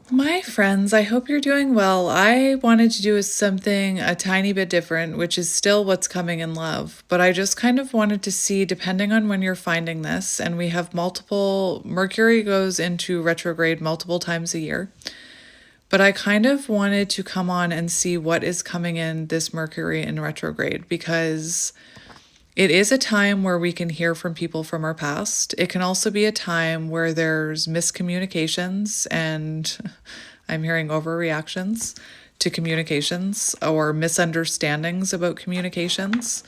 My friends, I hope you're doing well. I wanted to do something a tiny bit different, which is still what's coming in love. But I just kind of wanted to see, depending on when you're finding this, and we have multiple, Mercury goes into retrograde multiple times a year. But I kind of wanted to come on and see what is coming in this Mercury in retrograde because it is a time where we can hear from people from our past. It can also be a time where there's miscommunications and I'm hearing overreactions to communications or misunderstandings about communications.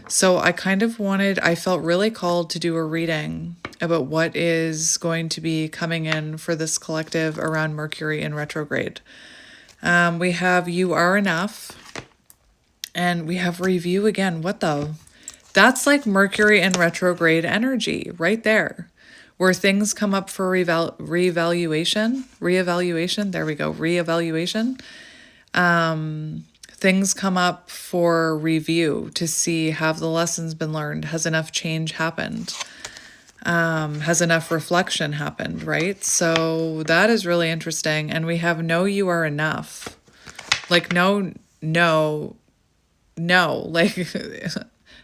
So I felt really called to do a reading about what is going to be coming in for this collective around Mercury in retrograde. We have You Are Enough, and we have Review again. What the? That's like Mercury in retrograde energy right there, where things come up for reevaluation. There we go, reevaluation. Things come up for review to see, have the lessons been learned? Has enough change happened? Has enough reflection happened, right? So that is really interesting. And we have Know You Are Enough. Like, no, like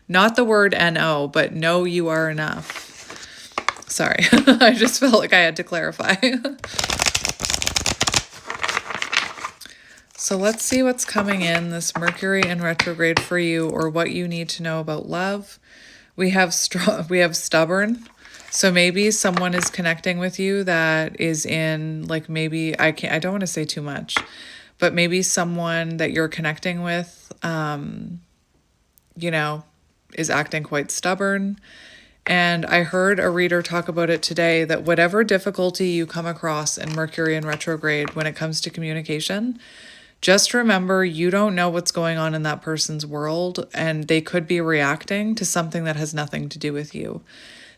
not the word no, but know you are enough. Sorry, I just felt like I had to clarify. So let's see what's coming in this Mercury in retrograde for you, or what you need to know about love. We have stubborn. So maybe someone is connecting with you that is in, like, maybe I don't want to say too much, but maybe someone that you're connecting with, is acting quite stubborn. And I heard a reader talk about it today, that whatever difficulty you come across in Mercury in retrograde when it comes to communication, just remember you don't know what's going on in that person's world, and they could be reacting to something that has nothing to do with you.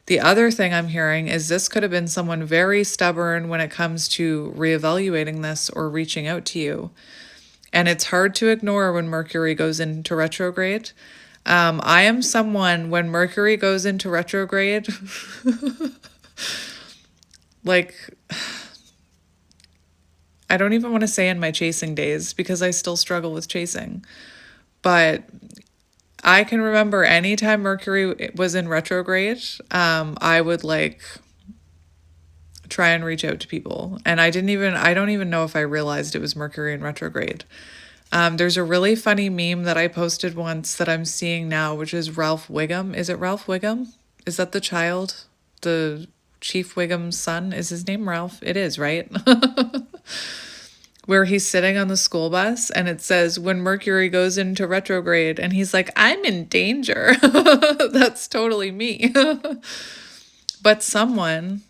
The other thing I'm hearing is this could have been someone very stubborn when it comes to reevaluating this or reaching out to you. And it's hard to ignore when Mercury goes into retrograde. I am someone, when Mercury goes into retrograde, like, I don't even want to say in my chasing days because I still struggle with chasing. But I can remember anytime Mercury was in retrograde, I would like try and reach out to people. And I don't even know if I realized it was Mercury in retrograde. There's a really funny meme that I posted once that I'm seeing now, which is Ralph Wiggum. Is it Ralph Wiggum? Is that the child? The Chief Wiggum's son? Is his name Ralph? It is, right? Where he's sitting on the school bus and it says, when Mercury goes into retrograde, and he's like, I'm in danger. That's totally me. But someone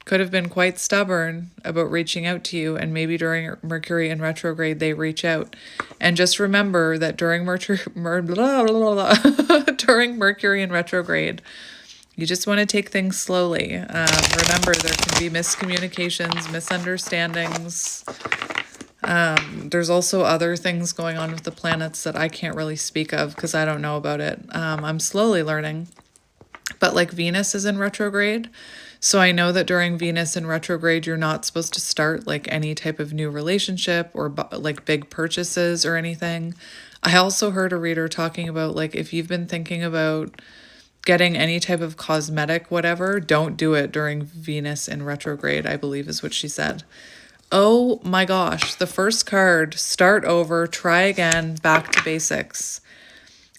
could have been quite stubborn about reaching out to you, and maybe during Mercury in retrograde they reach out. And just remember that during during Mercury in retrograde, you just want to take things slowly. Remember, there can be miscommunications, misunderstandings. There's also other things going on with the planets that I can't really speak of because I don't know about it. I'm slowly learning. But like Venus is in retrograde. So I know that during Venus in retrograde, you're not supposed to start like any type of new relationship or like big purchases or anything. I also heard a reader talking about, like, if you've been thinking about getting any type of cosmetic, whatever, don't do it during Venus in retrograde, I believe is what she said. Oh my gosh, the first card, start over, try again, back to basics.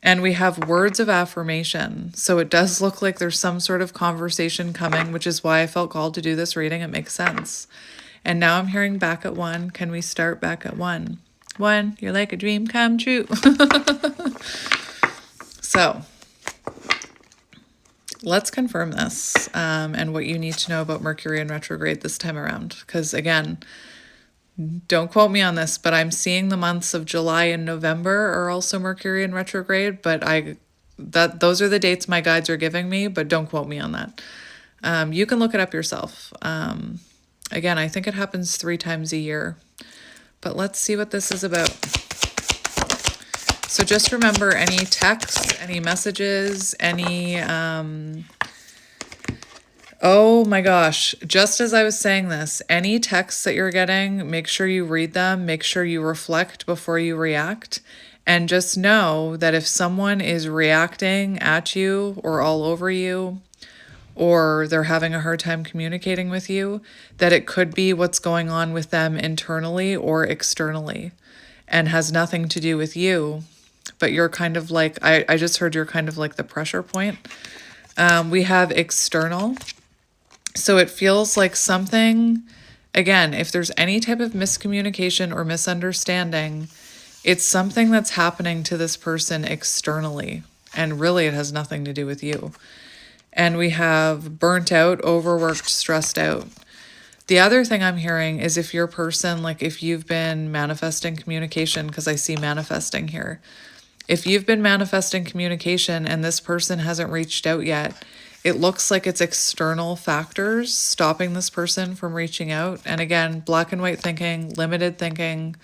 And we have words of affirmation. So it does look like there's some sort of conversation coming, which is why I felt called to do this reading. It makes sense. And now I'm hearing back at 1. Can we start back at 1? 1, you're like a dream come true. So let's confirm this and what you need to know about Mercury in retrograde this time around. Because again, don't quote me on this, but I'm seeing the months of July and November are also Mercury in retrograde, but those are the dates my guides are giving me, but don't quote me on that. You can look it up yourself. Again, I think it happens 3 times a year, but let's see what this is about. So just remember, any texts, any messages, any Oh my gosh. Just as I was saying this, any texts that you're getting, make sure you read them, make sure you reflect before you react. And just know that if someone is reacting at you or all over you, or they're having a hard time communicating with you, that it could be what's going on with them internally or externally and has nothing to do with you. But you're kind of like, I just heard you're kind of like the pressure point. We have external. So it feels like something, again, if there's any type of miscommunication or misunderstanding, it's something that's happening to this person externally. And really, it has nothing to do with you. And we have burnt out, overworked, stressed out. The other thing I'm hearing is if your person, like if you've been manifesting communication, because I see manifesting here, if you've been manifesting communication and this person hasn't reached out yet, it looks like it's external factors stopping this person from reaching out. And again, black and white thinking, limited thinking,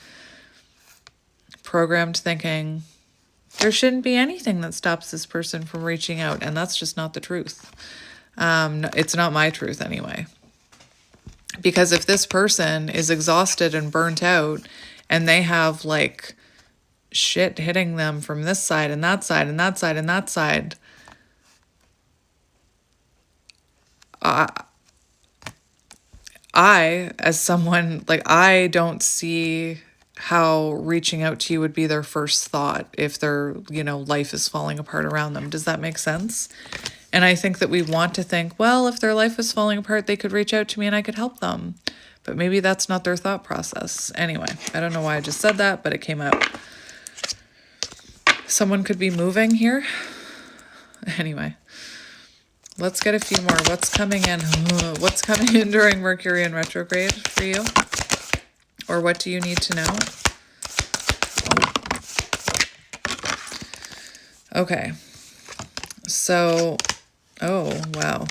programmed thinking. There shouldn't be anything that stops this person from reaching out. And that's just not the truth. It's not my truth anyway. Because if this person is exhausted and burnt out and they have like shit hitting them from this side and that side and that side and that side, I, as someone, like, I don't see how reaching out to you would be their first thought if their, life is falling apart around them. Does that make sense? And I think that we want to think, well, if their life was falling apart, they could reach out to me and I could help them. But maybe that's not their thought process. Anyway, I don't know why I just said that, but it came out. Someone could be moving here. Anyway. Let's get a few more. What's coming in? What's coming in during Mercury in retrograde for you? Or what do you need to know? Okay. So, oh, wow.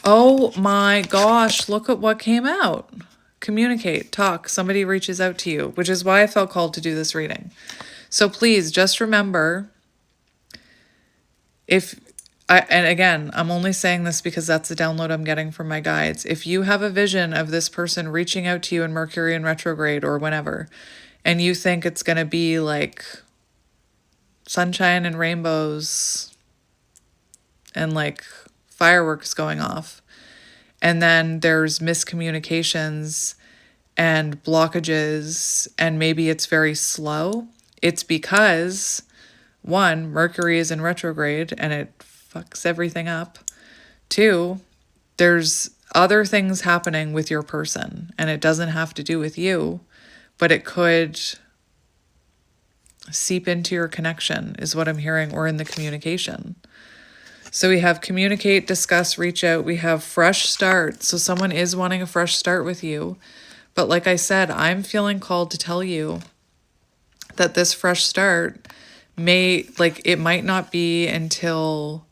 Oh my gosh, look at what came out. Communicate, talk, somebody reaches out to you, which is why I felt called to do this reading. So please just remember, and again, I'm only saying this because that's the download I'm getting from my guides. If you have a vision of this person reaching out to you in Mercury in retrograde or whenever, and you think it's going to be like sunshine and rainbows and like fireworks going off, and then there's miscommunications and blockages, and maybe it's very slow, it's because, one, Mercury is in retrograde and it fucks everything up. Two, there's other things happening with your person, and it doesn't have to do with you, but it could seep into your connection, is what I'm hearing, or in the communication. So we have communicate, discuss, reach out. We have fresh start. So someone is wanting a fresh start with you. But like I said, I'm feeling called to tell you that this fresh start it might not be until,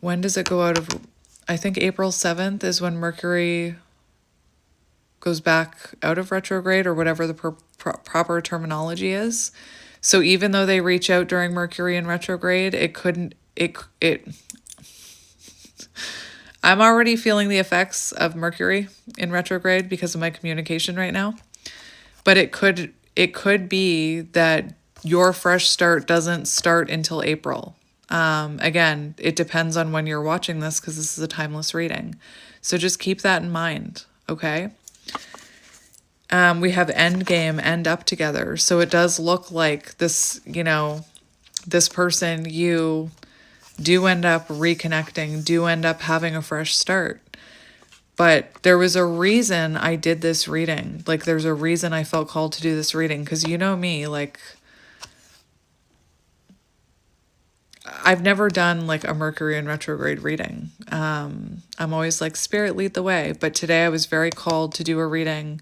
when does it go out of, I think April 7th is when Mercury goes back out of retrograde, or whatever the proper terminology is. So even though they reach out during Mercury in retrograde, I'm already feeling the effects of Mercury in retrograde because of my communication right now. But it could be that your fresh start doesn't start until April. Again, it depends on when you're watching this because this is a timeless reading. So just keep that in mind, okay? We have end game, end up together. So it does look like this, this person, you do end up reconnecting, do end up having a fresh start. But there was a reason I did this reading. Like, there's a reason I felt called to do this reading. Because you know me, like, I've never done like a Mercury in retrograde reading. I'm always like, Spirit, lead the way. But today I was very called to do a reading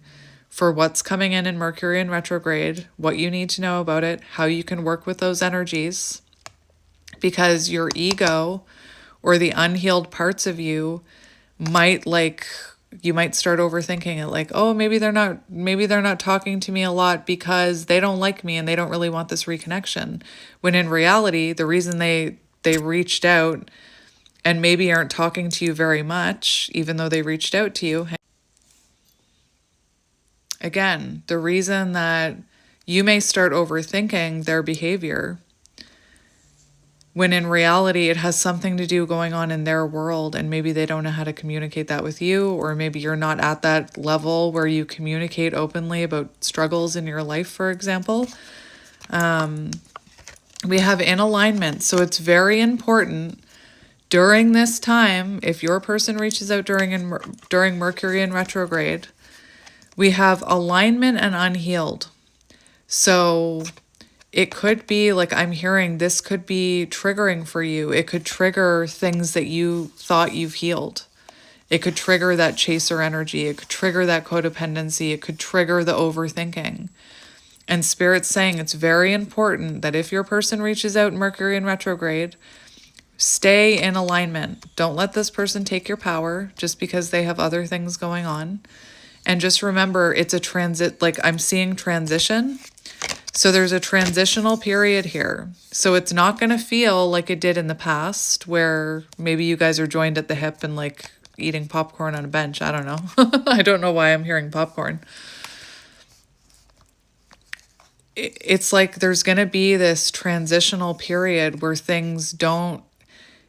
for what's coming in Mercury in retrograde, what you need to know about it, how you can work with those energies. Because your ego or the unhealed parts of you might you might start overthinking it, like, oh, maybe they're not talking to me a lot because they don't like me and they don't really want this reconnection. When in reality, the reason they reached out and maybe aren't talking to you very much, even though they reached out to you. Again, the reason that you may start overthinking their behavior, when in reality it has something to do going on in their world, and maybe they don't know how to communicate that with you, or maybe you're not at that level where you communicate openly about struggles in your life, for example. We have in alignment. So it's very important during this time, if your person reaches out during Mercury in retrograde, we have alignment and unhealed. So it could be like, I'm hearing this could be triggering for you. It could trigger things that you thought you've healed. It could trigger that chaser energy. It could trigger that codependency. It could trigger the overthinking. And Spirit's saying it's very important that if your person reaches out in Mercury in retrograde, stay in alignment. Don't let this person take your power just because they have other things going on. And just remember, it's a transit, like I'm seeing transition. So there's a transitional period here. So it's not going to feel like it did in the past, where maybe you guys are joined at the hip and like eating popcorn on a bench. I don't know. I don't know why I'm hearing popcorn. It's like there's going to be this transitional period where things don't.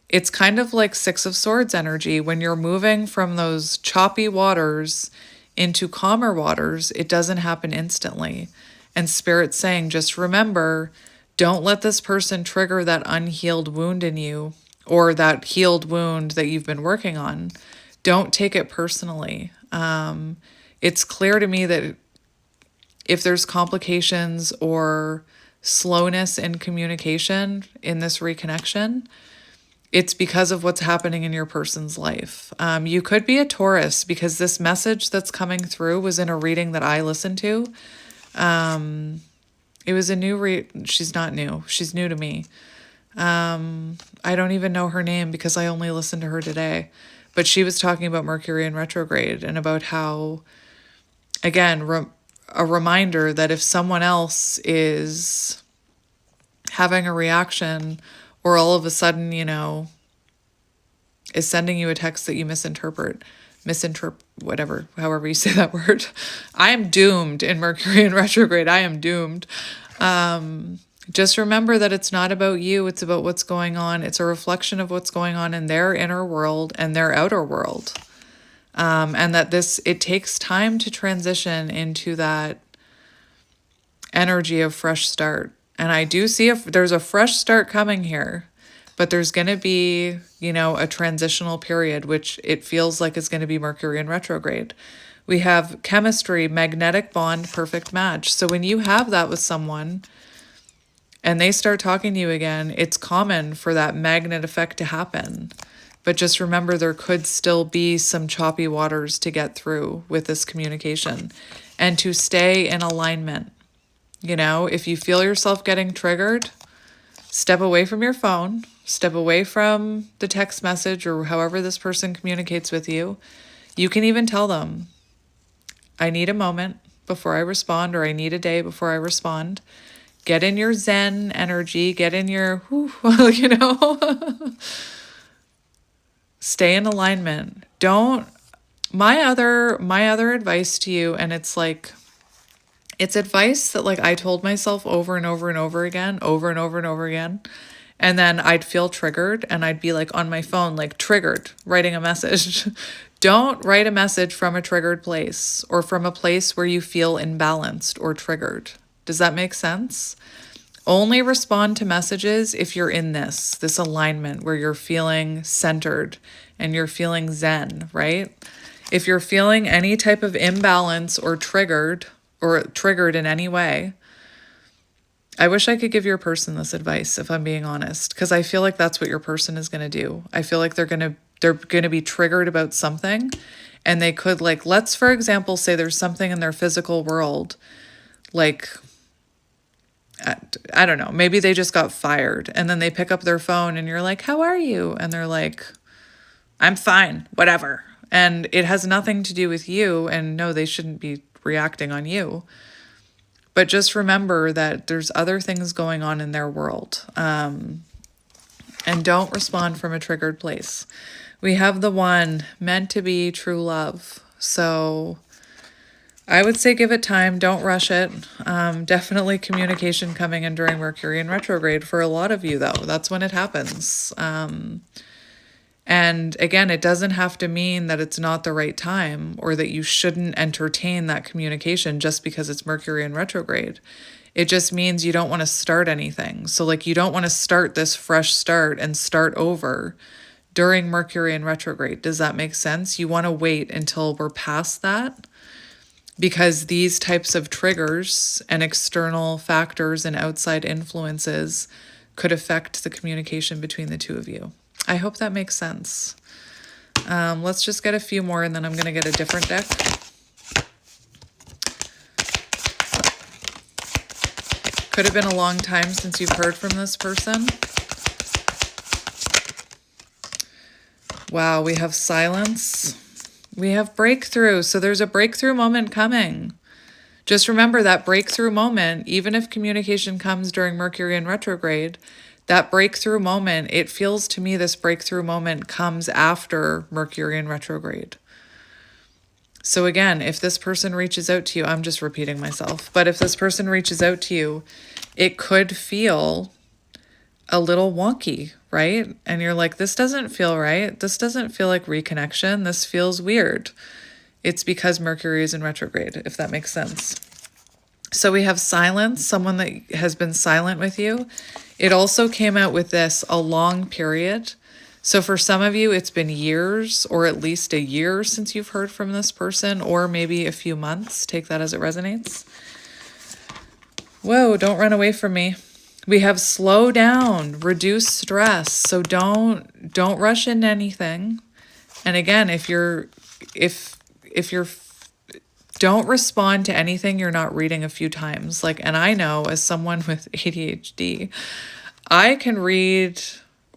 It's kind of like Six of Swords energy. When you're moving from those choppy waters into calmer waters, it doesn't happen instantly. And Spirit's saying, just remember, don't let this person trigger that unhealed wound in you, or that healed wound that you've been working on. Don't take it personally. It's clear to me that if there's complications or slowness in communication in this reconnection, it's because of what's happening in your person's life. You could be a Taurus, because this message that's coming through was in a reading that I listened to. It was a new she's not new. She's new to me. I don't even know her name because I only listened to her today. But she was talking about Mercury in retrograde and about how, again, a reminder that if someone else is having a reaction, or all of a sudden, is sending you a text that you misinterpret, whatever, however you say that word. I am doomed in Mercury in retrograde. I am doomed. Just remember that it's not about you. It's about what's going on. It's a reflection of what's going on in their inner world and their outer world. And that it takes time to transition into that energy of fresh start. And I do see there's a fresh start coming here, but there's going to be, a transitional period, which it feels like is going to be Mercury in retrograde. We have chemistry, magnetic bond, perfect match. So when you have that with someone and they start talking to you again, it's common for that magnet effect to happen. But just remember, there could still be some choppy waters to get through with this communication, and to stay in alignment. If you feel yourself getting triggered, step away from your phone, step away from the text message or however this person communicates with you. You can even tell them, I need a moment before I respond, or I need a day before I respond. Get in your Zen energy, get in your, stay in alignment. My other advice to you, and it's like, it's advice that like I told myself over and over and over again, and then I'd feel triggered and I'd be like on my phone, like triggered, writing a message. Don't write a message from a triggered place, or from a place where you feel imbalanced or triggered. Does that make sense? Only respond to messages if you're in this alignment where you're feeling centered and you're feeling zen, right? If you're feeling any type of imbalance or triggered in any way, I wish I could give your person this advice, if I'm being honest, because I feel like that's what your person is going to do. I feel like they're going to be triggered about something, and they could, like, let's, for example, say there's something in their physical world, like, I don't know, maybe they just got fired, and then they pick up their phone and you're like, how are you? And they're like, I'm fine, whatever. And it has nothing to do with you, and no, they shouldn't be reacting on you. But just remember that there's other things going on in their world. and don't respond from a triggered place. We have the one, meant to be true love. So I would say give it time. Don't rush it. Definitely communication coming in during Mercury in retrograde for a lot of you, though. That's when it happens. And again, it doesn't have to mean that it's not the right time or that you shouldn't entertain that communication just because it's Mercury in retrograde. It just means you don't want to start anything. So like you don't want to start this fresh start and start over during Mercury in retrograde. Does that make sense? You want to wait until we're past that, because these types of triggers and external factors and outside influences could affect the communication between the two of you. I hope that makes sense. Let's just get a few more and then I'm going to get a different deck. Could have been a long time since you've heard from this person. Wow, we have silence. We have breakthrough. So there's a breakthrough moment coming. Just remember that breakthrough moment, even if communication comes during Mercury in retrograde, that breakthrough moment, it feels to me this breakthrough moment comes after Mercury in retrograde. So again, if this person reaches out to you, I'm just repeating myself, but if this person reaches out to you, it could feel a little wonky, right? And you're like, this doesn't feel right. This doesn't feel like reconnection. This feels weird. It's because Mercury is in retrograde, if that makes sense. So we have silence, someone that has been silent with you. It also came out with this, a long period. So for some of you, it's been years or at least a year since you've heard from this person, or maybe a few months. Take that as it resonates. Whoa, don't run away from me. We have slow down, reduce stress. So don't rush into anything. And again, if you're don't respond to anything you're not reading a few times. Like, and I know as someone with ADHD, I can read,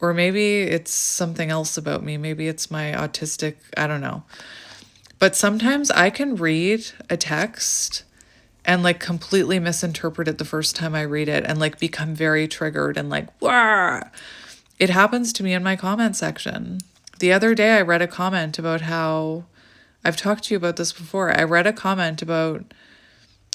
or maybe it's something else about me. Maybe it's my autistic, I don't know. But sometimes I can read a text and like completely misinterpret it the first time I read it and like become very triggered and like, wah! It happens to me in my comment section. The other day I read a comment about how, I've talked to you about this before. I read a comment about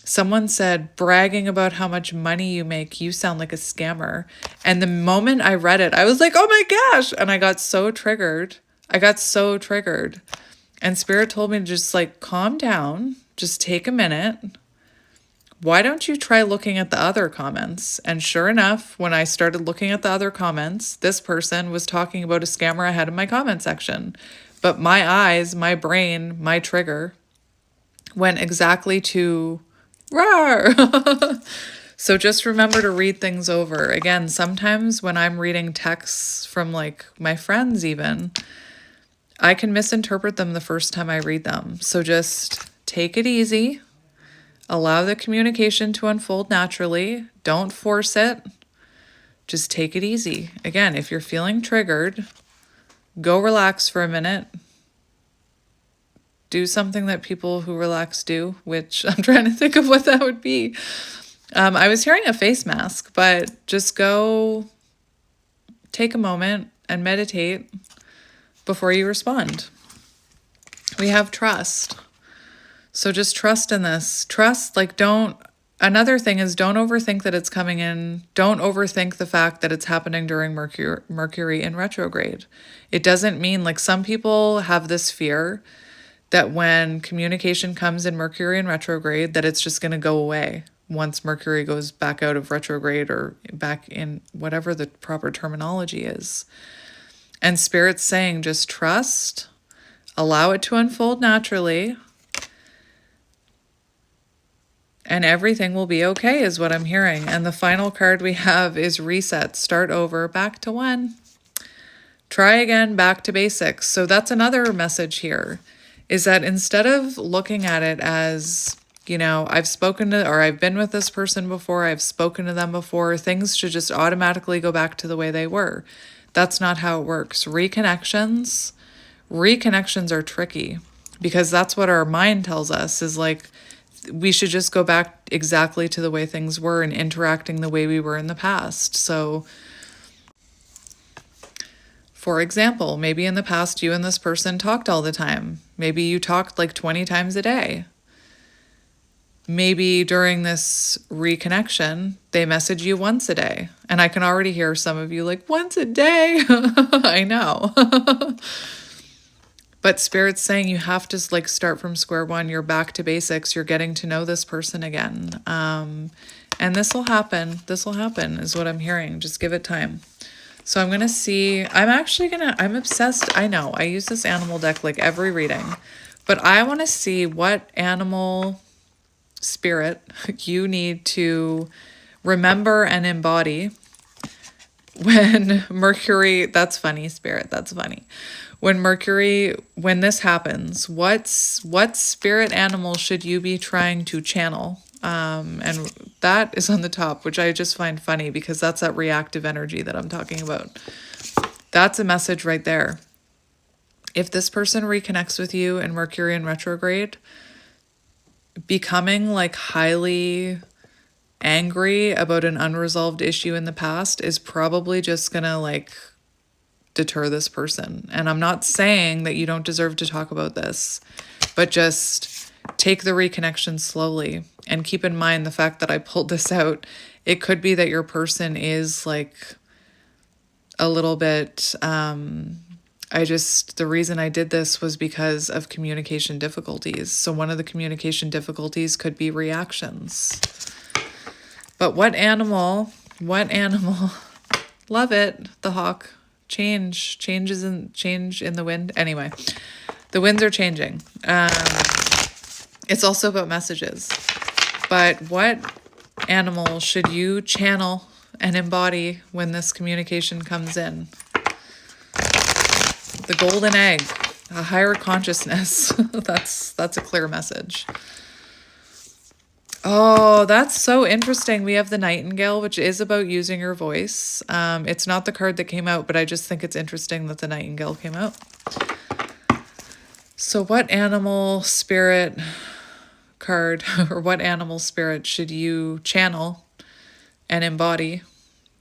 someone said, bragging about how much money you make, you sound like a scammer. And the moment I read it, I was like, oh my gosh. And I got so triggered. And Spirit told me to just like calm down, just take a minute. Why don't you try looking at the other comments? And sure enough, when I started looking at the other comments, this person was talking about a scammer I had in my comment section. But my eyes, my brain, my trigger went exactly to roar. So just remember to read things over. Again, sometimes when I'm reading texts from like my friends even, I can misinterpret them the first time I read them. So just take it easy. Allow the communication to unfold naturally. Don't force it. Just take it easy. Again, if you're feeling triggered, go relax for a minute. Do something that people who relax do, which I'm trying to think of what that would be. I was hearing a face mask, but just go take a moment and meditate before you respond. We have trust. So just trust in this. Trust, like another thing is don't overthink that it's coming in. Don't overthink the fact that it's happening during Mercury in retrograde. It doesn't mean, like, some people have this fear that when communication comes in Mercury in retrograde, that it's just going to go away once Mercury goes back out of retrograde or back in whatever the proper terminology is. And Spirit's saying just trust, allow it to unfold naturally, and everything will be okay is what I'm hearing. And the final card we have is reset, start over, back to one. Try again, back to basics. So that's another message here, is that instead of looking at it as, you know, I've spoken to, or I've been with this person before, I've spoken to them before, things should just automatically go back to the way they were. That's not how it works. Reconnections are tricky because that's what our mind tells us is like, we should just go back exactly to the way things were and interacting the way we were in the past. So For example, maybe in the past you and this person talked all the time. Maybe you talked like 20 times a day. Maybe during this reconnection, they message you once a day. And I can already hear some of you like, once a day? I know. But Spirit's saying you have to like start from square one. You're back to basics. You're getting to know this person again. And this will happen. This will happen is what I'm hearing. Just give it time. So I'm going to see, I'm obsessed. I know I use this animal deck like every reading, but I want to see what animal spirit you need to remember and embody when Mercury, that's funny, Spirit, that's funny. When this happens, what spirit animal should you be trying to channel? And that is on the top, which I just find funny because that's that reactive energy that I'm talking about. That's a message right there. If this person reconnects with you in Mercury in retrograde, becoming like highly angry about an unresolved issue in the past is probably just gonna like deter this person. And I'm not saying that you don't deserve to talk about this, but just take the reconnection slowly and keep in mind the fact that I pulled this out. It could be that your person is like a little bit, the reason I did this was because of communication difficulties. So one of the communication difficulties could be reactions. But what animal, love it, the hawk, change in the wind. Anyway, the winds are changing. It's also about messages. But what animal should you channel and embody when this communication comes in? The golden egg, a higher consciousness. That's a clear message. Oh, that's so interesting. We have the Nightingale, which is about using your voice. It's not the card that came out, but I just think it's interesting that the Nightingale came out. So what animal spirit card or what animal spirit should you channel and embody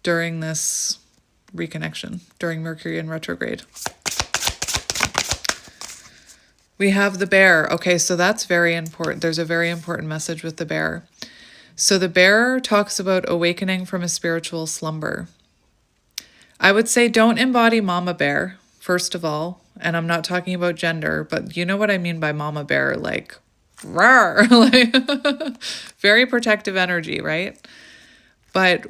during this reconnection, during Mercury in retrograde? We have the bear. Okay, so that's very important. There's a very important message with the bear. So the bear talks about awakening from a spiritual slumber. I would say don't embody mama bear, first of all. And I'm not talking about gender, but you know what I mean by mama bear, like, rawr, like very protective energy, right? But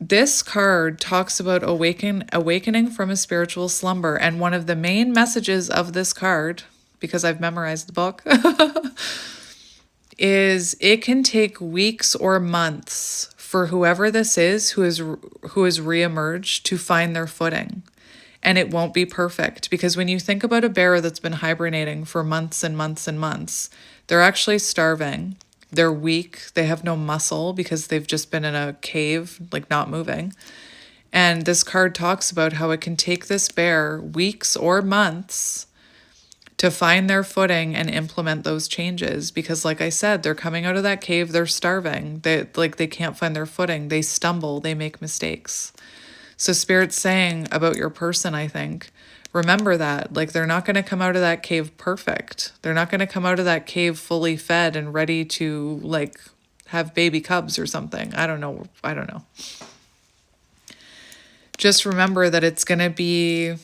this card talks about awakening from a spiritual slumber. And one of the main messages of this card, because I've memorized the book, is it can take weeks or months for whoever this is who has reemerged to find their footing. And it won't be perfect, because when you think about a bear that's been hibernating for months and months and months, they're actually starving. They're weak. They have no muscle because they've just been in a cave, like not moving. And this card talks about how it can take this bear weeks or months to find their footing and implement those changes. Because like I said, they're coming out of that cave, they're starving. They can't find their footing. They stumble, they make mistakes. So Spirit's saying about your person, I think, remember that. Like, they're not going to come out of that cave perfect. They're not going to come out of that cave fully fed and ready to, like, have baby cubs or something. I don't know. Just remember that it's going to be,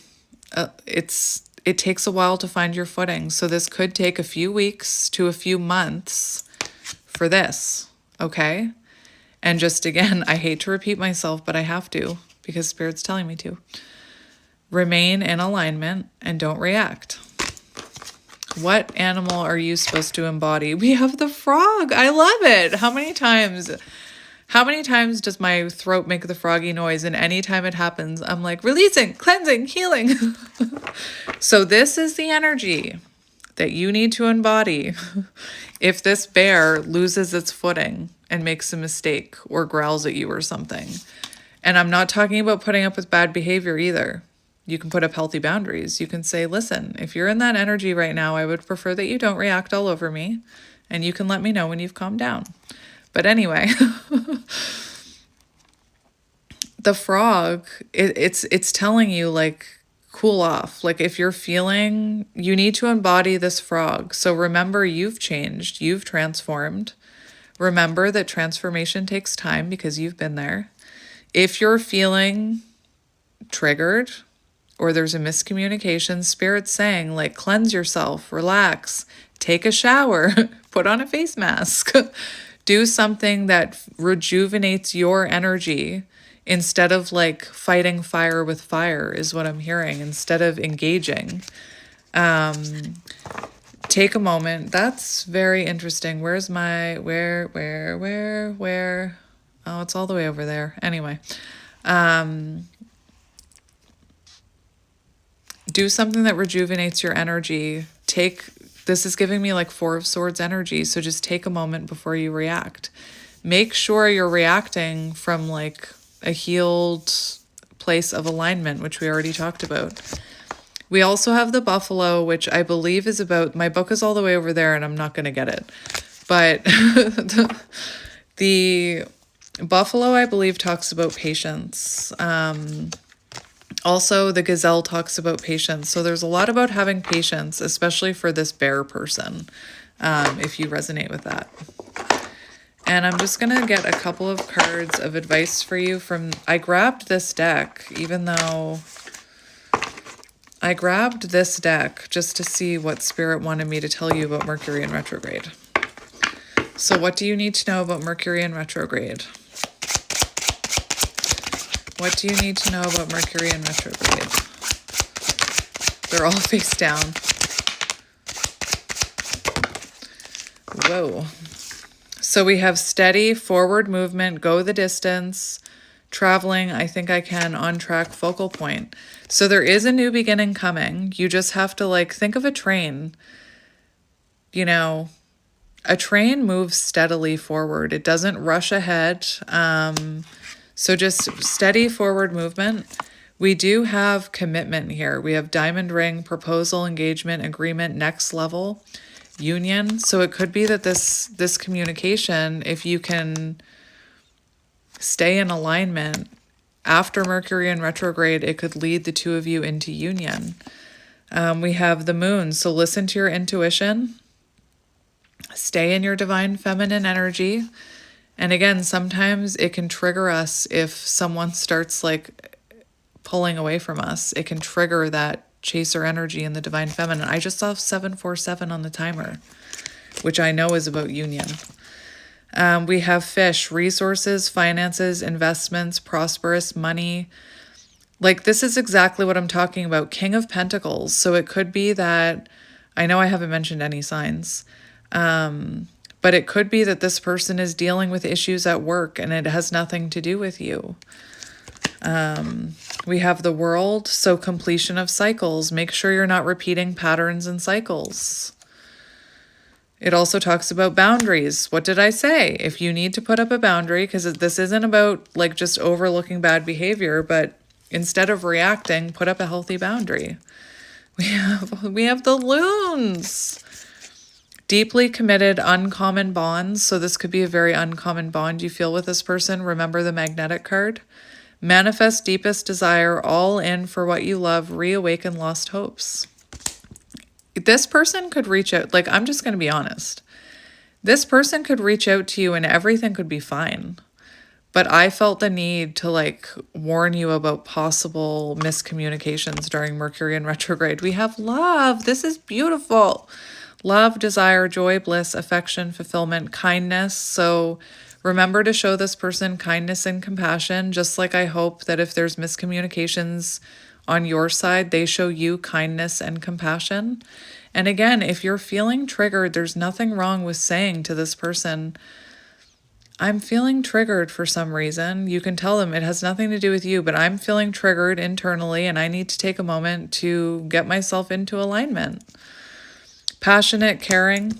it takes a while to find your footing. So this could take a few weeks to a few months for this, okay? And just again, I hate to repeat myself, but I have to, because Spirit's telling me to. Remain in alignment and don't react. What animal are you supposed to embody? We have the frog. I love it. How many times does my throat make the froggy noise? And anytime it happens, I'm like, releasing, cleansing, healing. So this is the energy that you need to embody if this bear loses its footing and makes a mistake or growls at you or something. And I'm not talking about putting up with bad behavior either. You can put up healthy boundaries. You can say, listen, if you're in that energy right now, I would prefer that you don't react all over me, and you can let me know when you've calmed down. But anyway, the frog, it's telling you, like, cool off. Like if you're feeling, you need to embody this frog. So remember, you've changed, you've transformed. Remember that transformation takes time because you've been there. If you're feeling triggered or there's a miscommunication, Spirit's saying, like, cleanse yourself, relax, take a shower, put on a face mask, do something that rejuvenates your energy instead of like fighting fire with fire, is what I'm hearing, instead of engaging. Take a moment. That's very interesting. Where's my, where? Oh, it's all the way over there. Anyway, do something that rejuvenates your energy. This is giving me like Four of Swords energy. So just take a moment before you react. Make sure you're reacting from like a healed place of alignment, which we already talked about. We also have the buffalo, which I believe is about, my book is all the way over there and I'm not going to get it. But the buffalo, I believe, talks about patience. Also, the gazelle talks about patience. So there's a lot about having patience, especially for this bear person, if you resonate with that. And I'm just going to get a couple of cards of advice for you from, I grabbed this deck, even though I grabbed this deck just to see what Spirit wanted me to tell you about Mercury in retrograde. So what do you need to know about Mercury in retrograde? What do you need to know about Mercury in retrograde? They're all face down. Whoa. So we have steady, forward movement, go the distance, traveling, I think I can, on track, focal point. So there is a new beginning coming. You just have to like, think of a train. You know, a train moves steadily forward. It doesn't rush ahead. So just steady forward movement. We do have commitment here. We have diamond ring, proposal, engagement, agreement, next level, union. So it could be that this communication, if you can stay in alignment after Mercury in retrograde, it could lead the two of you into union. We have the moon. So listen to your intuition. Stay in your divine feminine energy. And again, sometimes it can trigger us if someone starts like pulling away from us. It can trigger that chaser energy in the divine feminine. I just saw 747 on the timer, which I know is about union. We have fish, resources, finances, investments, prosperous money. Like this is exactly what I'm talking about. King of Pentacles. So it could be that, I know I haven't mentioned any signs, but it could be that this person is dealing with issues at work and it has nothing to do with you. We have the world, so completion of cycles. Make sure you're not repeating patterns and cycles. It also talks about boundaries. What did I say? If you need to put up a boundary, because this isn't about like just overlooking bad behavior, but instead of reacting, put up a healthy boundary. We have the loons. Deeply committed, uncommon bonds. So this could be a very uncommon bond you feel with this person. Remember the magnetic card. Manifest deepest desire, all in for what you love, reawaken lost hopes. This person could reach out, like I'm just going to be honest. This person could reach out to you and everything could be fine. But I felt the need to like warn you about possible miscommunications during Mercury in retrograde. We have love. This is beautiful. Love, desire, joy, bliss, affection, fulfillment, kindness. So remember to show this person kindness and compassion, just like I hope that if there's miscommunications on your side, they show you kindness and compassion. And again, if you're feeling triggered, there's nothing wrong with saying to this person, I'm feeling triggered for some reason. You can tell them it has nothing to do with you, but I'm feeling triggered internally and I need to take a moment to get myself into alignment. Passionate, caring.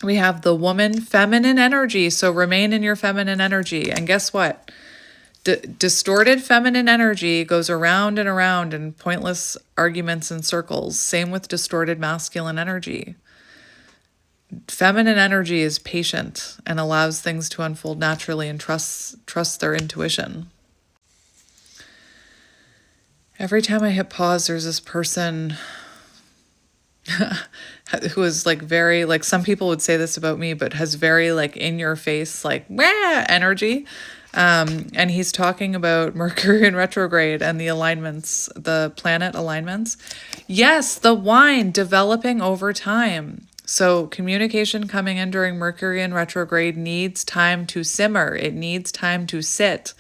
We have the woman, feminine energy. So remain in your feminine energy. And guess what? Distorted feminine energy goes around and around in pointless arguments and circles. Same with distorted masculine energy. Feminine energy is patient and allows things to unfold naturally and trusts their intuition. Every time I hit pause, there's this person who is like very, like some people would say this about me, but has very like in your face, like wah energy. And he's talking about Mercury in retrograde and the alignments, the planet alignments. Yes, the wine developing over time. So communication coming in during Mercury in retrograde needs time to simmer. It needs time to sit.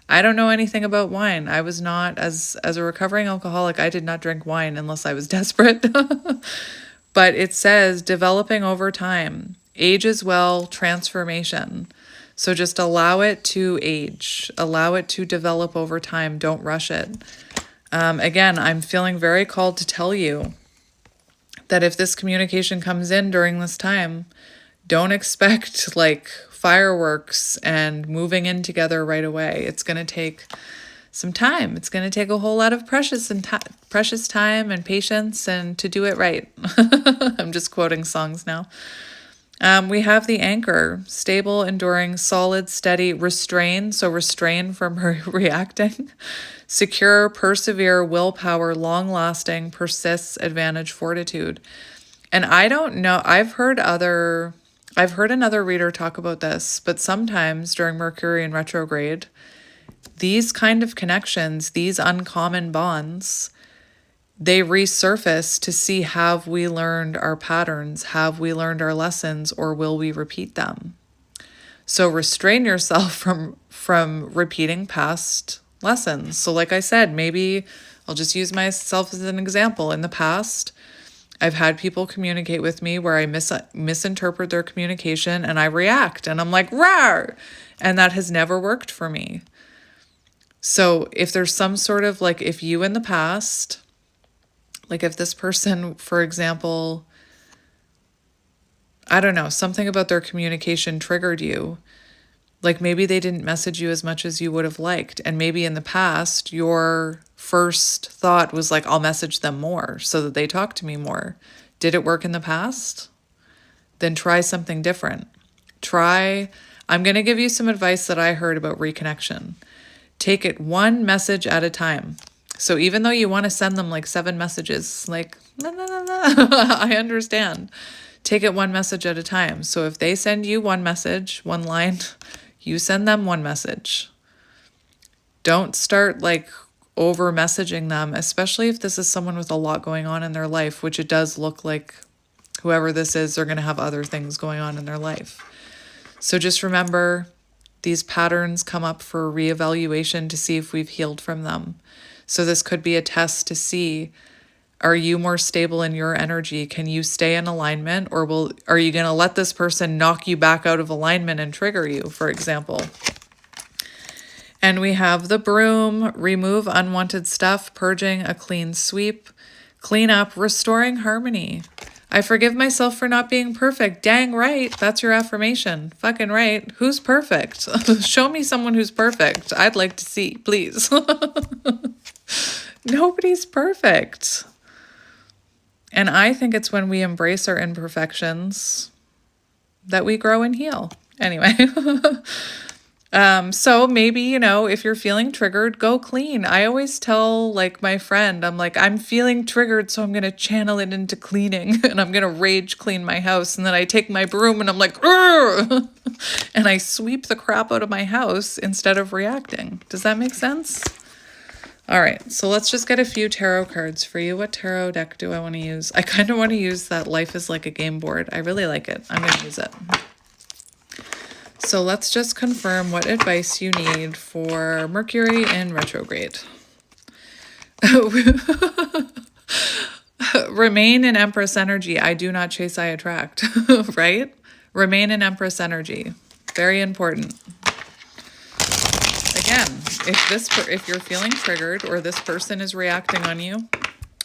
I don't know anything about wine. I was not, as a recovering alcoholic, I did not drink wine unless I was desperate. But it says developing over time, ages well, transformation. So just allow it to age, allow it to develop over time. Don't rush it. Again, I'm feeling very called to tell you that if this communication comes in during this time, don't expect like fireworks and moving in together right away. It's going to take some time. It's going to take a whole lot of precious time and patience and to do it right. I'm just quoting songs now. We have the anchor, stable, enduring, solid, steady, restrain. So restrain from reacting, secure, persevere, willpower, long lasting, persists, advantage, fortitude. And I don't know, I've heard another reader talk about this, but sometimes during Mercury in retrograde, these kind of connections, these uncommon bonds, they resurface to see, have we learned our patterns? Have we learned our lessons, or will we repeat them? So restrain yourself from repeating past lessons. So like I said, maybe I'll just use myself as an example. In the past, I've had people communicate with me where I misinterpret their communication and I react and I'm like, rawr! And that has never worked for me. So if there's some sort of like, if you in the past, like if this person, for example, I don't know, something about their communication triggered you, like maybe they didn't message you as much as you would have liked. And maybe in the past, your first thought was like, I'll message them more so that they talk to me more. Did it work in the past? Then try something different. I'm going to give you some advice that I heard about reconnection. Take it one message at a time. So even though you want to send them like 7 messages, like, no, I understand. Take it one message at a time. So if they send you one message, one line, you send them one message. Don't start like over messaging them, especially if this is someone with a lot going on in their life, which it does look like whoever this is, they're going to have other things going on in their life. So just remember, these patterns come up for reevaluation to see if we've healed from them. So this could be a test to see, are you more stable in your energy? Can you stay in alignment, or are you going to let this person knock you back out of alignment and trigger you, for example? And we have the broom, remove unwanted stuff, purging, a clean sweep, clean up, restoring harmony. I forgive myself for not being perfect. Dang right. That's your affirmation. Fucking right. Who's perfect? Show me someone who's perfect. I'd like to see, please. Nobody's perfect. And I think it's when we embrace our imperfections that we grow and heal. Anyway. So maybe, if you're feeling triggered, go clean. I always tell like my friend, I'm like, I'm feeling triggered, so I'm going to channel it into cleaning and I'm going to rage clean my house. And then I take my broom and I'm like, and I sweep the crap out of my house instead of reacting. Does that make sense? All right. So let's just get a few tarot cards for you. What tarot deck do I want to use? I kind of want to use that Life is Like a Game board. I really like it. I'm going to use it. So let's just confirm what advice you need for Mercury in retrograde. Remain in Empress energy. I do not chase, I attract, right? Remain in Empress energy. Very important. Again, if you're feeling triggered or this person is reacting on you,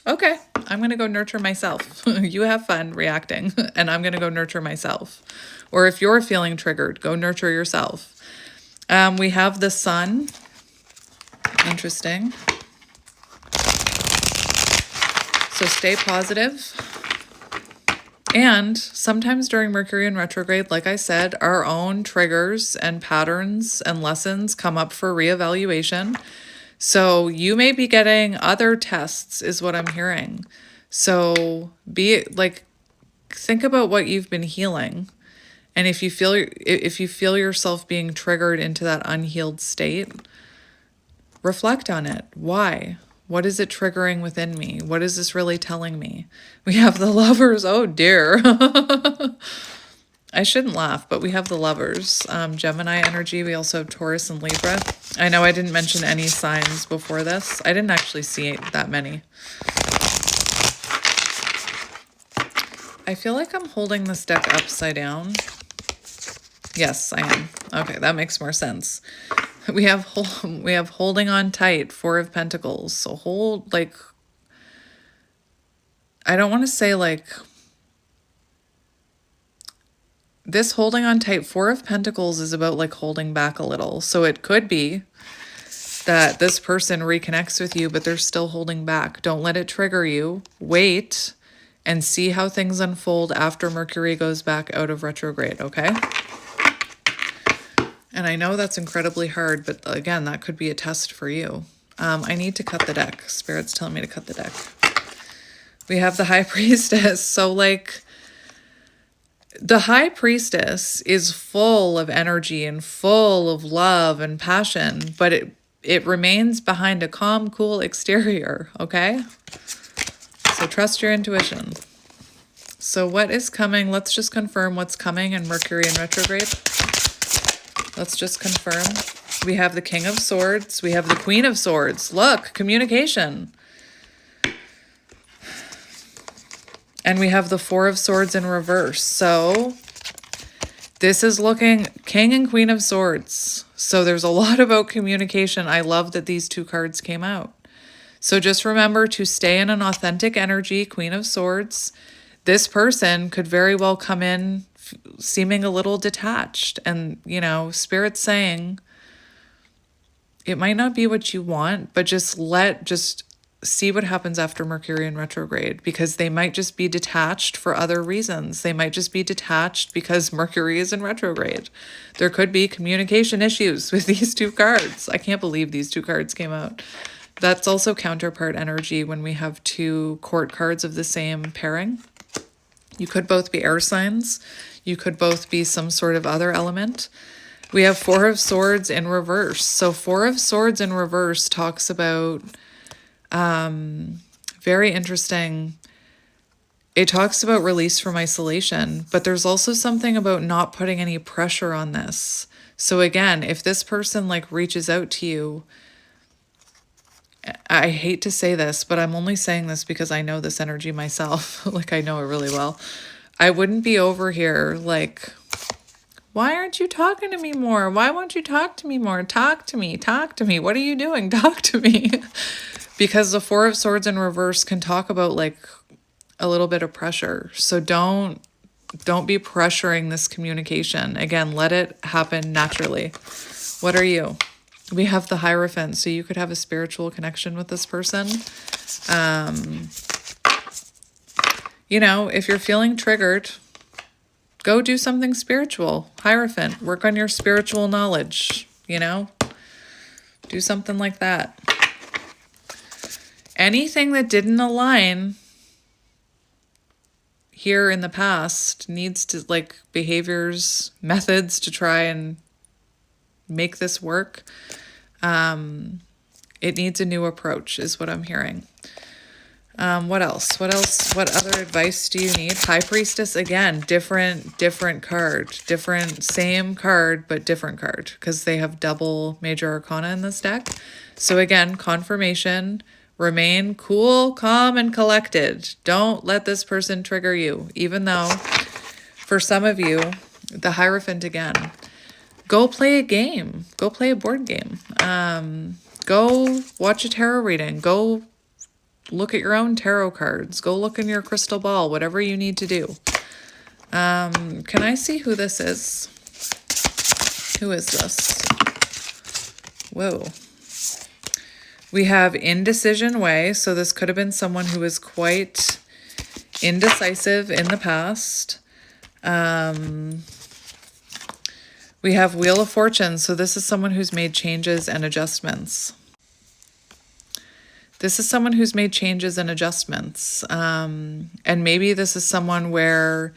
okay, I'm going to go nurture myself. You have fun reacting, and I'm going to go nurture myself. Or if you're feeling triggered, go nurture yourself. We have the sun. Interesting. So stay positive. And sometimes during Mercury in retrograde, like I said, our own triggers and patterns and lessons come up for reevaluation. So you may be getting other tests is what I'm hearing. So think about what you've been healing. And if you feel yourself being triggered into that unhealed state, reflect on it. Why? What is it triggering within me? What is this really telling me? We have the Lovers. Oh dear. I shouldn't laugh, but we have the Lovers. Gemini energy. We also have Taurus and Libra. I know I didn't mention any signs before this. I didn't actually see that many. I feel like I'm holding this deck upside down. Yes, I am. Okay, that makes more sense. We have holding on tight, Four of Pentacles. So hold, like, I don't want to say like, this holding on tight, Four of Pentacles is about like holding back a little. So it could be that this person reconnects with you, but they're still holding back. Don't let it trigger you. Wait and see how things unfold after Mercury goes back out of retrograde, okay? And I know that's incredibly hard, but again, that could be a test for you. I need to cut the deck. Spirit's telling me to cut the deck. We have the High Priestess. So like, the High Priestess is full of energy and full of love and passion, but it remains behind a calm, cool exterior, okay? So trust your intuition. So what is coming? Let's just confirm what's coming in Mercury in retrograde. Let's just confirm. We have the King of Swords. We have the Queen of Swords. Look, communication. And we have the Four of Swords in reverse. So this is looking King and Queen of Swords. So there's a lot about communication. I love that these two cards came out. So just remember to stay in an authentic energy, Queen of Swords. This person could very well come in seeming a little detached, and, you know, Spirit's saying it might not be what you want, but just see what happens after Mercury in retrograde, because they might just be detached for other reasons. They might just be detached because Mercury is in retrograde. There could be communication issues with these two cards. I can't believe these two cards came out. That's also counterpart energy when we have two court cards of the same pairing. You could both be air signs. You could both be some sort of other element. We have Four of Swords in reverse. So Four of Swords in reverse talks about, very interesting. It talks about release from isolation, but there's also something about not putting any pressure on this. So again, if this person like reaches out to you, I hate to say this, but I'm only saying this because I know this energy myself. Like, I know it really well. I wouldn't be over here like, why aren't you talking to me more? Why won't you talk to me more? Talk to me. Talk to me. What are you doing? Talk to me. Because the Four of Swords in reverse can talk about like a little bit of pressure. So don't be pressuring this communication. Again, let it happen naturally. What are you? We have the Hierophant, so you could have a spiritual connection with this person. You know, if you're feeling triggered, go do something spiritual. Hierophant, work on your spiritual knowledge, you know? Do something like that. Anything that didn't align here in the past needs to, like, behaviors, methods to try and make this work. It needs a new approach is what I'm hearing. What else? What other advice do you need? High Priestess, again, different card, same card, but different card, because they have double major arcana in this deck. So again, confirmation, remain cool, calm, and collected. Don't let this person trigger you, even though for some of you, the Hierophant again, go play a game, go play a board game. Go watch a tarot reading, go look at your own tarot cards, go look in your crystal ball, whatever you need to do. Can I see who this is? Who is this? Whoa. We have Indecision Way, so this could have been someone who was quite indecisive in the past. We have Wheel of Fortune, so this is someone who's made changes and adjustments. This is someone who's made changes and adjustments. And maybe this is someone where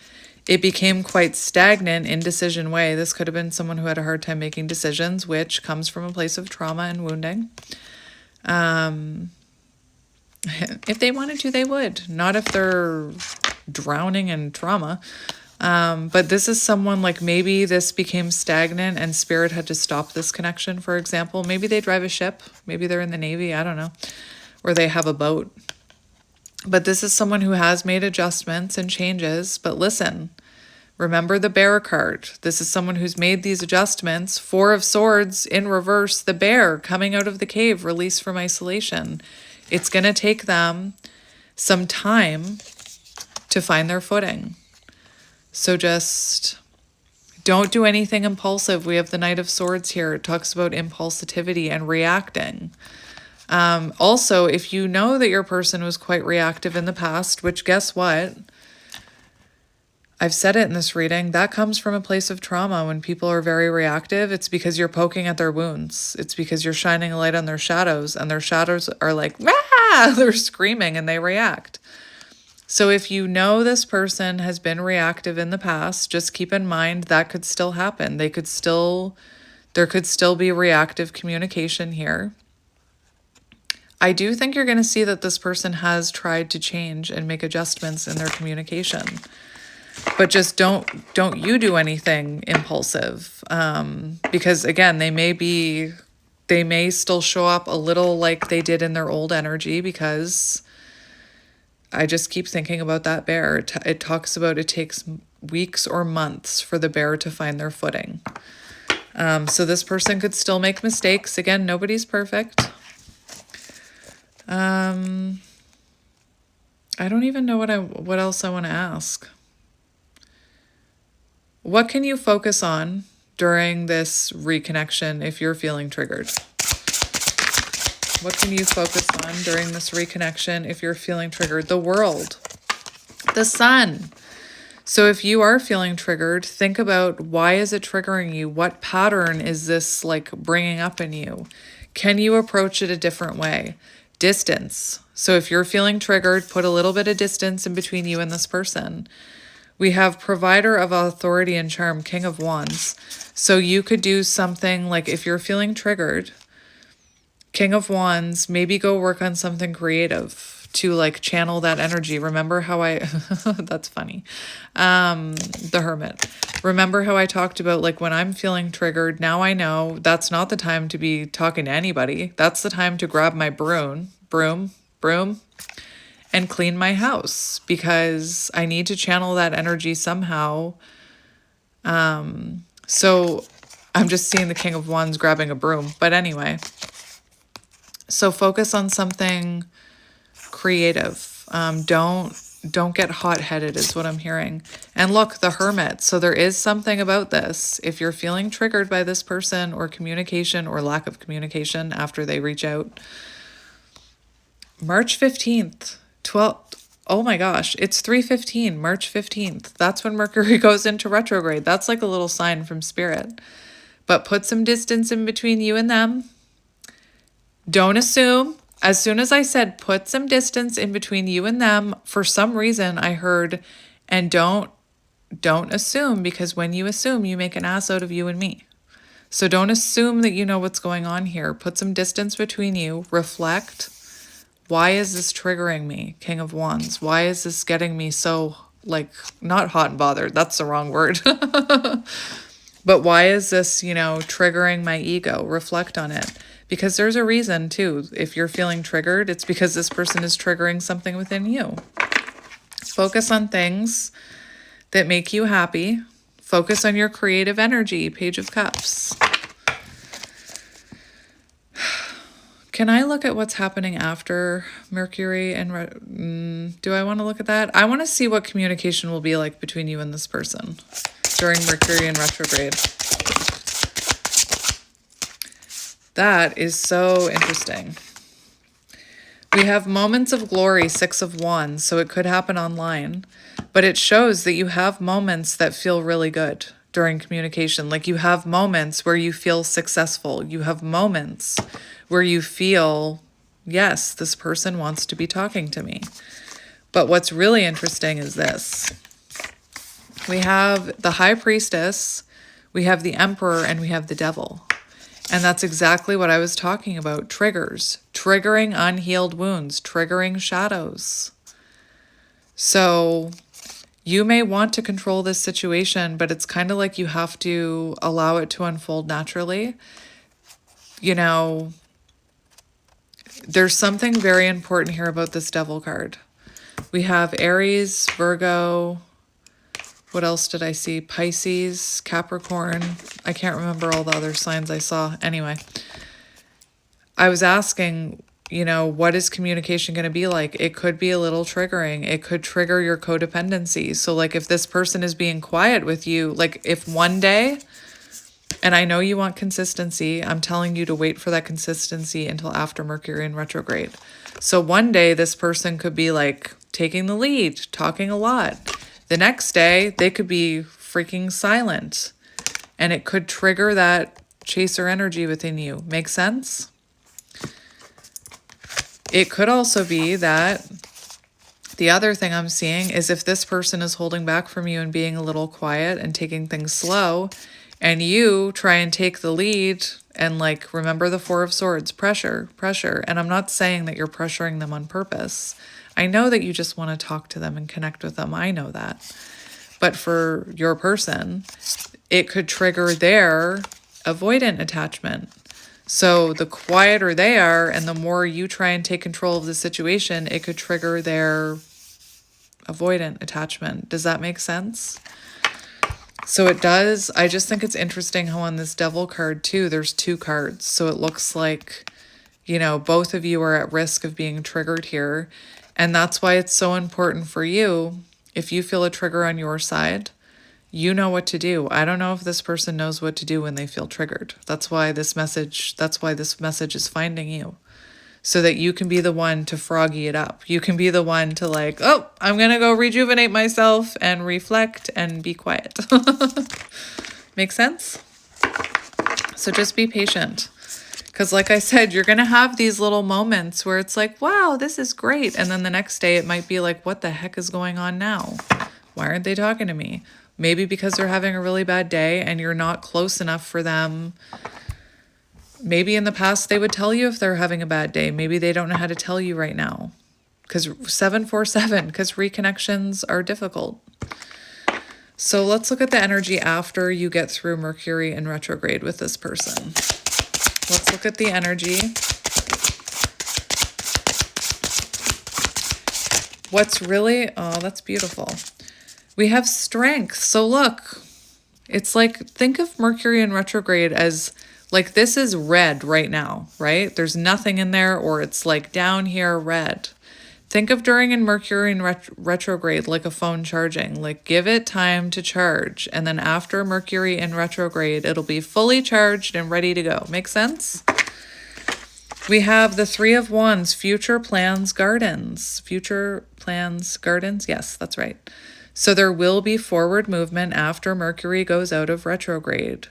it became quite stagnant, indecision way. This could have been someone who had a hard time making decisions, which comes from a place of trauma and wounding. If they wanted to, they would. Not if they're drowning in trauma. But this is someone, like, maybe this became stagnant and spirit had to stop this connection, for example. Maybe they drive a ship. Maybe they're in the Navy. I don't know. Or they have a boat. But this is someone who has made adjustments and changes. But listen, remember the bear card. This is someone who's made these adjustments. 4 of Swords in reverse, the bear coming out of the cave, released from isolation. It's going to take them some time to find their footing. So just don't do anything impulsive. We have the Knight of Swords here. It talks about impulsivity and reacting. Also, if you know that your person was quite reactive in the past, which guess what? I've said it in this reading, that comes from a place of trauma. When people are very reactive, it's because you're poking at their wounds. It's because you're shining a light on their shadows, and their shadows are like, ah! They're screaming and they react. So if you know this person has been reactive in the past, just keep in mind that could still happen. There could still be reactive communication here. I do think you're going to see that this person has tried to change and make adjustments in their communication. But just don't you do anything impulsive. Because again, they may still show up a little like they did in their old energy, because I just keep thinking about that bear. It talks about it takes weeks or months for the bear to find their footing. So this person could still make mistakes. Again, nobody's perfect. I don't even know what else I want to ask. What can you focus on during this reconnection if you're feeling triggered? What can you focus on during this reconnection if you're feeling triggered? The world, the sun. So if you are feeling triggered, think about, why is it triggering you? What pattern is this like bringing up in you? Can you approach it a different way? Distance. So if you're feeling triggered, put a little bit of distance in between you and this person. We have provider of authority and charm, King of Wands. So you could do something like, if you're feeling triggered, King of Wands, maybe go work on something creative to like channel that energy. Remember how that's funny. The Hermit. Remember how I talked about, like, when I'm feeling triggered, now I know that's not the time to be talking to anybody. That's the time to grab my broom, and clean my house, because I need to channel that energy somehow. So I'm just seeing the King of Wands grabbing a broom. But anyway, so focus on something creative. Don't get hot-headed is what I'm hearing. And look, the Hermit. So there is something about this. If you're feeling triggered by this person, or communication or lack of communication after they reach out, March 15th, 12th. Oh my gosh, it's 3:15, March 15th. That's when Mercury goes into retrograde. That's like a little sign from spirit. But put some distance in between you and them. Don't assume. As soon as I said put some distance in between you and them, for some reason I heard, and don't assume, because when you assume, you make an ass out of you and me. So don't assume that you know what's going on here. Put some distance between you. Reflect. Why is this triggering me, King of Wands? Why is this getting me so, like, not hot and bothered? That's the wrong word. But why is this, triggering my ego? Reflect on it. Because there's a reason, too. If you're feeling triggered, it's because this person is triggering something within you. Focus on things that make you happy. Focus on your creative energy, Page of Cups. Can I look at what's happening after Mercury and do I want to look at that? I want to see what communication will be like between you and this person during Mercury in retrograde. That is so interesting. We have moments of glory, 6 of Wands, so it could happen online, but it shows that you have moments that feel really good during communication. Like, you have moments where you feel successful. You have moments where you feel Yes, this person wants to be talking to me. But what's really interesting is this. We have the High Priestess, we have the Emperor, and we have the Devil. And that's exactly what I was talking about. Triggers, triggering unhealed wounds, triggering shadows. So you may want to control this situation, but it's kind of like you have to allow it to unfold naturally. You know, there's something very important here about this Devil card. We have Aries, Virgo, what else did I see? Pisces, Capricorn. I can't remember all the other signs I saw. Anyway, I was asking, what is communication going to be like? It could be a little triggering. It could trigger your codependency. So like if this person is being quiet with you, like if one day, and I know you want consistency, I'm telling you to wait for that consistency until after Mercury in retrograde. So one day this person could be like taking the lead, talking a lot. The next day they could be freaking silent, and it could trigger that chaser energy within you. Make sense? It could also be that the other thing I'm seeing is if this person is holding back from you and being a little quiet and taking things slow, and you try and take the lead and like, remember the Four of Swords, pressure. And I'm not saying that you're pressuring them on purpose. I know that you just want to talk to them and connect with them. I know that. But for your person, it could trigger their avoidant attachment. So the quieter they are and the more you try and take control of the situation, it could trigger their avoidant attachment. Does that make sense? So it does. I just think it's interesting how on this Devil card too, there's two cards. So it looks like, both of you are at risk of being triggered here. And that's why it's so important for you. If you feel a trigger on your side, you know what to do. I don't know if this person knows what to do when they feel triggered. That's why this message is finding you. So that you can be the one to froggy it up. You can be the one to like, oh, I'm going to go rejuvenate myself and reflect and be quiet. Make sense? So just be patient. Because like I said, you're going to have these little moments where it's like, wow, this is great. And then the next day it might be like, what the heck is going on now? Why aren't they talking to me? Maybe because they're having a really bad day and you're not close enough for them. Maybe in the past they would tell you if they're having a bad day. Maybe they don't know how to tell you right now. Because 747, because reconnections are difficult. So let's look at the energy after you get through Mercury in retrograde with this person. Let's look at the energy. What's really, oh, that's beautiful. We have strength. So look, it's like, think of Mercury in retrograde as like, this is red right now, right? There's nothing in there, or it's like down here, red. Think of during in Mercury in retrograde like a phone charging. Like, give it time to charge. And then after Mercury in retrograde, it'll be fully charged and ready to go. Make sense? We have the Three of Wands, future plans, gardens. Future plans, gardens? Yes, that's right. So there will be forward movement after Mercury goes out of retrograde.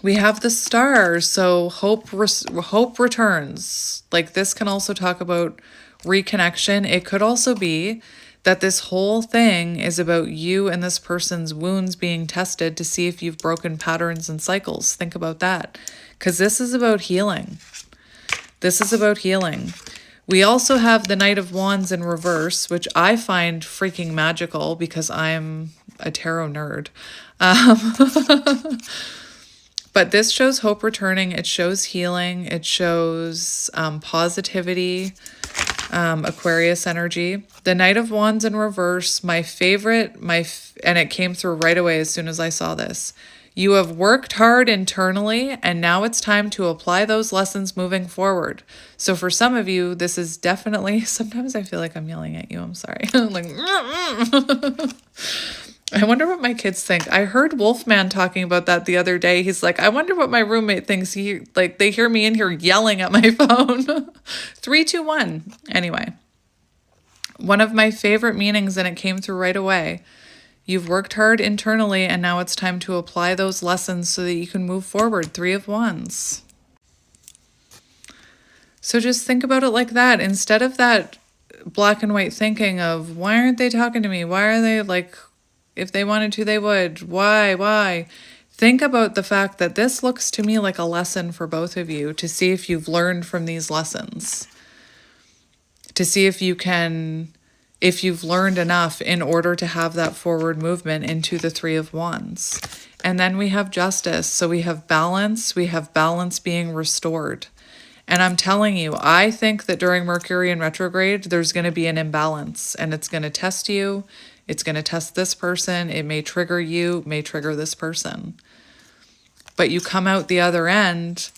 We have the stars, so hope returns. Like, this can also talk about reconnection. It could also be that this whole thing is about you and this person's wounds being tested to see if you've broken patterns and cycles. Think about that, because this is about healing. This is about healing. We also have the Knight of Wands in reverse, which I find freaking magical because I'm a tarot nerd. But this shows hope returning. It shows healing. It shows positivity, Aquarius energy. The Knight of Wands in reverse, my favorite, and it came through right away as soon as I saw this. You have worked hard internally, and now it's time to apply those lessons moving forward. So for some of you, this is definitely, sometimes I feel like I'm yelling at you. I'm sorry. I'm like, I wonder what my kids think. I heard Wolfman talking about that the other day. He's like, I wonder what my roommate thinks. They hear me in here yelling at my phone. 3, 2, 1. Anyway, one of my favorite meanings, and it came through right away. You've worked hard internally, and now it's time to apply those lessons so that you can move forward. 3 of Wands. So just think about it like that. Instead of that black and white thinking of, why aren't they talking to me? Why are they like, if they wanted to, they would. Why? Think about the fact that this looks to me like a lesson for both of you to see if you've learned from these lessons. To see if you've learned enough in order to have that forward movement into the Three of Wands. And then we have Justice. So we have balance being restored. And I'm telling you, I think that during Mercury in retrograde, there's going to be an imbalance, and it's going to test you. It's going to test this person. It may trigger you, may trigger this person. But you come out the other end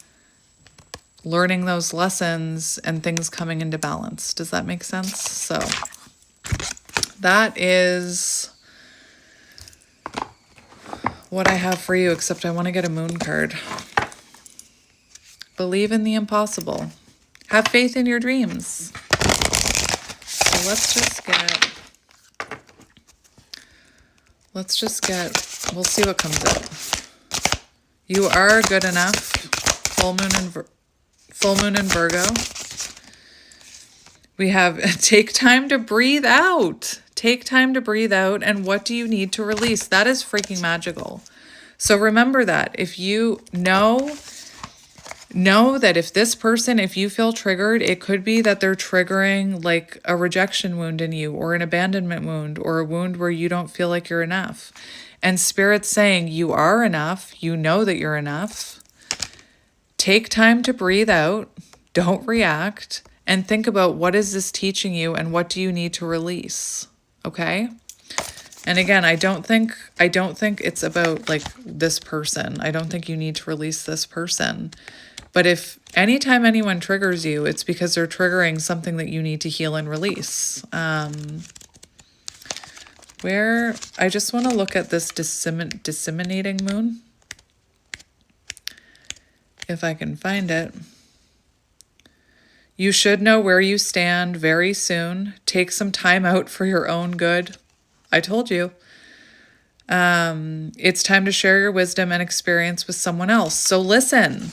learning those lessons and things coming into balance. Does that make sense? So that is what I have for you, except I want to get a moon card. Believe in the impossible. Have faith in your dreams. So let's just get, we'll see what comes up. You are good enough. Full moon in Virgo. We have take time to breathe out. Take time to breathe out. And what do you need to release? That is freaking magical. So remember that. If you know that if this person, if you feel triggered, it could be that they're triggering like a rejection wound in you, or an abandonment wound, or a wound where you don't feel like you're enough. And Spirit's saying you are enough. You know that you're enough. Take time to breathe out. Don't react. And think about, what is this teaching you and what do you need to release? Okay? And again, I don't think it's about like this person. I don't think you need to release this person. But if anytime anyone triggers you, it's because they're triggering something that you need to heal and release. Where I just want to look at this disseminating moon, if I can find it. You should know where you stand very soon. Take some time out for your own good. I told you. It's time to share your wisdom and experience with someone else. So listen,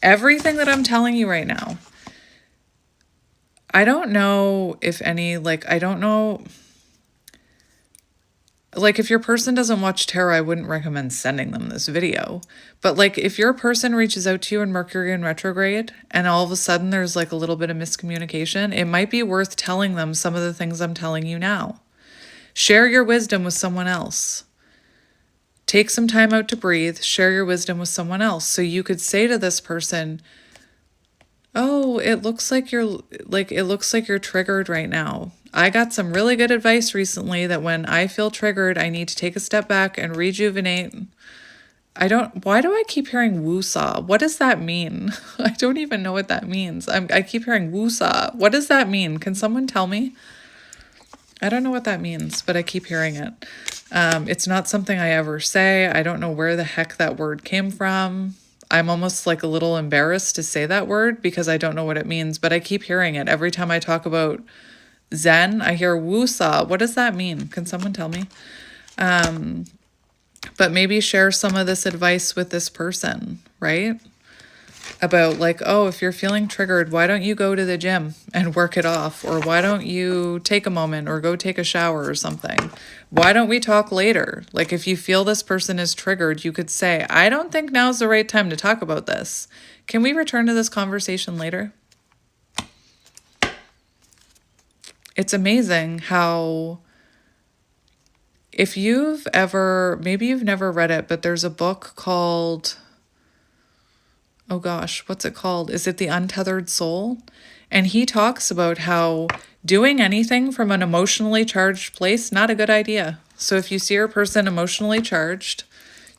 everything that I'm telling you right now, I don't know if any, like, I don't know. Like, if your person doesn't watch tarot, I wouldn't recommend sending them this video. But like, if your person reaches out to you in Mercury in retrograde and all of a sudden there's like a little bit of miscommunication, it might be worth telling them some of the things I'm telling you now. Share your wisdom with someone else. Take some time out to breathe. Share your wisdom with someone else. So you could say to this person, oh, it looks like you're triggered right now. I got some really good advice recently that when I feel triggered, I need to take a step back and rejuvenate. Why do I keep hearing woo-saw? What does that mean? I don't even know what that means. I keep hearing woo-saw. What does that mean? Can someone tell me? I don't know what that means, but I keep hearing it. It's not something I ever say. I don't know where the heck that word came from. I'm almost like a little embarrassed to say that word because I don't know what it means, but I keep hearing it. Every time I talk about Zen, I hear woo-saw. What does that mean? Can someone tell me? But maybe share some of this advice with this person, right? About like, oh, if you're feeling triggered, why don't you go to the gym and work it off? Or why don't you take a moment or go take a shower or something? Why don't we talk later? Like, if you feel this person is triggered, you could say, I don't think now's the right time to talk about this. Can we return to this conversation later? It's amazing how, if you've ever, maybe you've never read it, but there's a book called, oh gosh, what's it called? Is it The Untethered Soul? And he talks about how doing anything from an emotionally charged place, not a good idea. So if you see your person emotionally charged,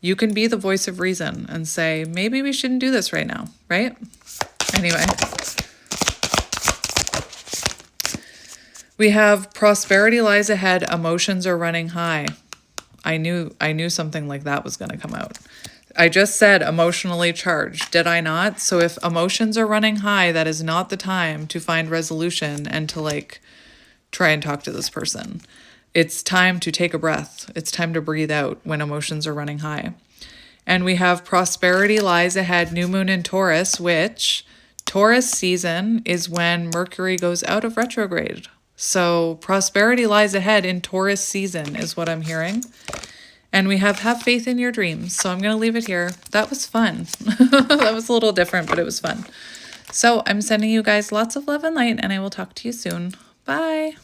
you can be the voice of reason and say, maybe we shouldn't do this right now, right? Anyway. We have prosperity lies ahead, emotions are running high. I knew something like that was going to come out. I just said emotionally charged, did I not? So if emotions are running high, that is not the time to find resolution and to like try and talk to this person. It's time to take a breath. It's time to breathe out when emotions are running high. And we have prosperity lies ahead, new moon in Taurus, which Taurus season is when Mercury goes out of retrograde. So prosperity lies ahead in Taurus season is what I'm hearing. And we have faith in your dreams. So I'm going to leave it here. That was fun. That was a little different, but it was fun. So I'm sending you guys lots of love and light, and I will talk to you soon. Bye.